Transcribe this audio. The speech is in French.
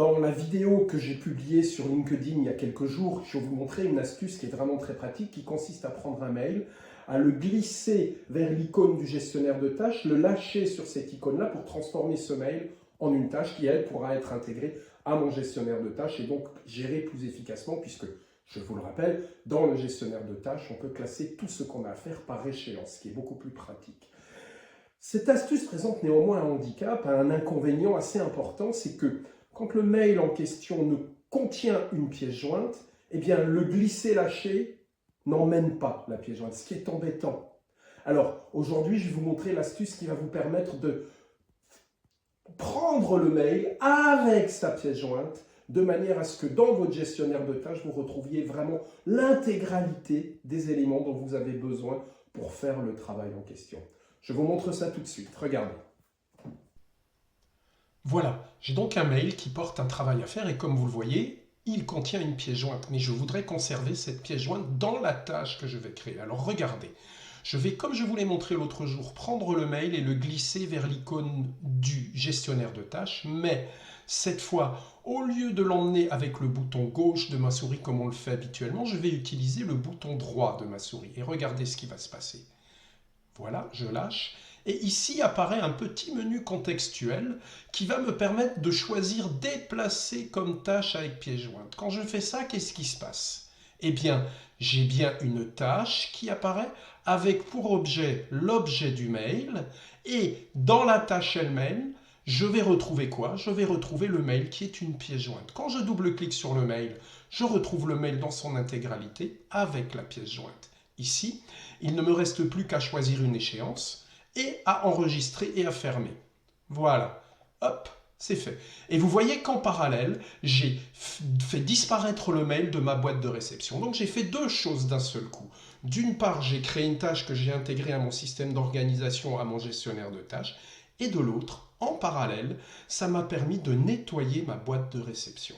Dans la vidéo que j'ai publiée sur LinkedIn il y a quelques jours, je vais vous montrer une astuce qui est vraiment très pratique, qui consiste à prendre un mail, à le glisser vers l'icône du gestionnaire de tâches, le lâcher sur cette icône-là pour transformer ce mail en une tâche qui, elle, pourra être intégrée à mon gestionnaire de tâches et donc gérée plus efficacement puisque, je vous le rappelle, dans le gestionnaire de tâches, on peut classer tout ce qu'on a à faire par échéance, ce qui est beaucoup plus pratique. Cette astuce présente néanmoins un handicap, un inconvénient assez important, c'est que quand le mail en question ne contient une pièce jointe, eh bien le glisser-lâcher n'emmène pas la pièce jointe, ce qui est embêtant. Alors aujourd'hui, je vais vous montrer l'astuce qui va vous permettre de prendre le mail avec sa pièce jointe, de manière à ce que dans votre gestionnaire de tâches, vous retrouviez vraiment l'intégralité des éléments dont vous avez besoin pour faire le travail en question. Je vous montre ça tout de suite, regardez. Voilà, j'ai donc un mail qui porte un travail à faire et comme vous le voyez, il contient une pièce jointe. Mais je voudrais conserver cette pièce jointe dans la tâche que je vais créer. Alors regardez, je vais, comme je vous l'ai montré l'autre jour, prendre le mail et le glisser vers l'icône du gestionnaire de tâches, mais cette fois, au lieu de l'emmener avec le bouton gauche de ma souris comme on le fait habituellement, je vais utiliser le bouton droit de ma souris. Et regardez ce qui va se passer. Voilà, je lâche. Et ici apparaît un petit menu contextuel qui va me permettre de choisir déplacer comme tâche avec pièce jointe. Quand je fais ça, qu'est-ce qui se passe? Eh bien, j'ai bien une tâche qui apparaît avec pour objet l'objet du mail et dans la tâche elle-même, je vais retrouver quoi? Je vais retrouver le mail qui est une pièce jointe. Quand je double-clique sur le mail, je retrouve le mail dans son intégralité avec la pièce jointe. Ici, il ne me reste plus qu'à choisir une échéance et à enregistrer et à fermer. Voilà, hop, c'est fait. Et vous voyez qu'en parallèle, j'ai fait disparaître le mail de ma boîte de réception. Donc j'ai fait deux choses d'un seul coup. D'une part, j'ai créé une tâche que j'ai intégrée à mon système d'organisation, à mon gestionnaire de tâches. Et de l'autre, en parallèle, ça m'a permis de nettoyer ma boîte de réception.